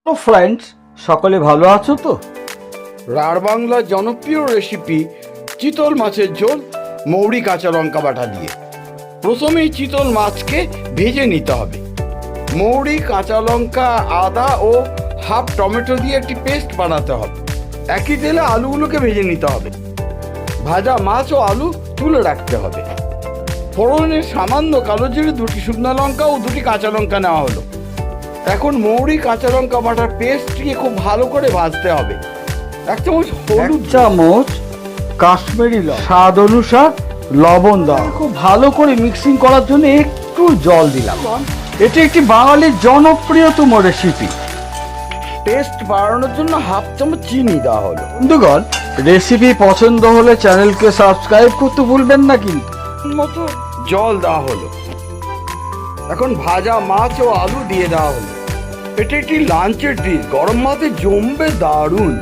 তো ফ্রেন্ডস, সকলে ভালো আছো তো? রাঢ় বাংলার জনপ্রিয় রেসিপি চিতল মাছের ঝোল মৌরি কাঁচা লঙ্কা বাটা দিয়ে। প্রথমেই চিতল মাছকে ভেজে নিতে হবে। মৌরি কাঁচা লঙ্কা আদা ও হাফ টমেটো দিয়ে একটি পেস্ট বানাতে হবে। একই তেলে আলুগুলোকে ভেজে নিতে হবে। ভাজা মাছ ও আলু তুলে রাখতে হবে। ফোড়নের সামান্য কালো জিরে, 2টি শুকনো লঙ্কা ও 2টি কাঁচা লঙ্কা নেওয়া হলো। এখন মৌরি কাঁচা লঙ্কা বাটার পেস্টটিকে খুব ভালো করে ভাজতে হবে। 1 চামচ হলুদ, 1 চামচ কাশ্মীরি লবণ, স্বাদ অনুসার লবণ দাও। খুব ভালো করে মিক্সিং করার জন্য একটু জল দিলাম। এটি একটি বাঙালির জনপ্রিয়তম রেসিপি। পেস্ট বাড়ানোর জন্য হাফ চামচ চিনি দেওয়া হলো। বন্ধুগণ, রেসিপি পছন্দ হলে চ্যানেলকে সাবস্ক্রাইব করতে ভুলবেন না কিন্তু। মতো জল দেওয়া হলো। এখন ভাজা মাছ ও আলু দিয়ে দেওয়া হলো। এটি একটি লাঞ্চের ডিশ, গরম ভাতে জমবে দারুণ।